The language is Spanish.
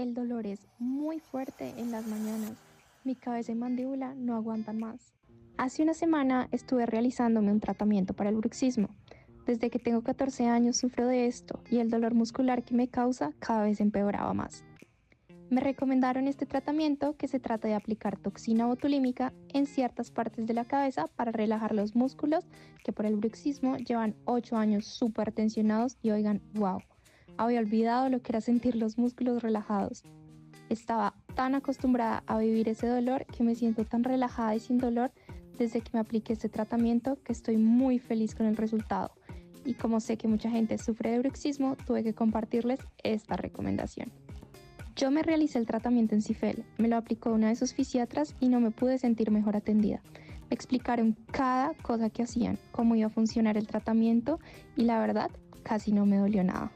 El dolor es muy fuerte en las mañanas. Mi cabeza y mandíbula no aguantan más. Hace una semana estuve realizándome un tratamiento para el bruxismo. Desde que tengo 14 años sufro de esto y el dolor muscular que me causa cada vez empeoraba más. Me recomendaron este tratamiento que se trata de aplicar toxina botulínica en ciertas partes de la cabeza para relajar los músculos que por el bruxismo llevan 8 años súper tensionados y oigan, wow, había olvidado lo que era sentir los músculos relajados. Estaba tan acostumbrada a vivir ese dolor que me siento tan relajada y sin dolor desde que me apliqué este tratamiento que estoy muy feliz con el resultado. Y como sé que mucha gente sufre de bruxismo, tuve que compartirles esta recomendación. Yo me realicé el tratamiento en Cifel, me lo aplicó una de sus fisiatras y no me pude sentir mejor atendida. Me explicaron cada cosa que hacían, cómo iba a funcionar el tratamiento y la verdad, casi no me dolió nada.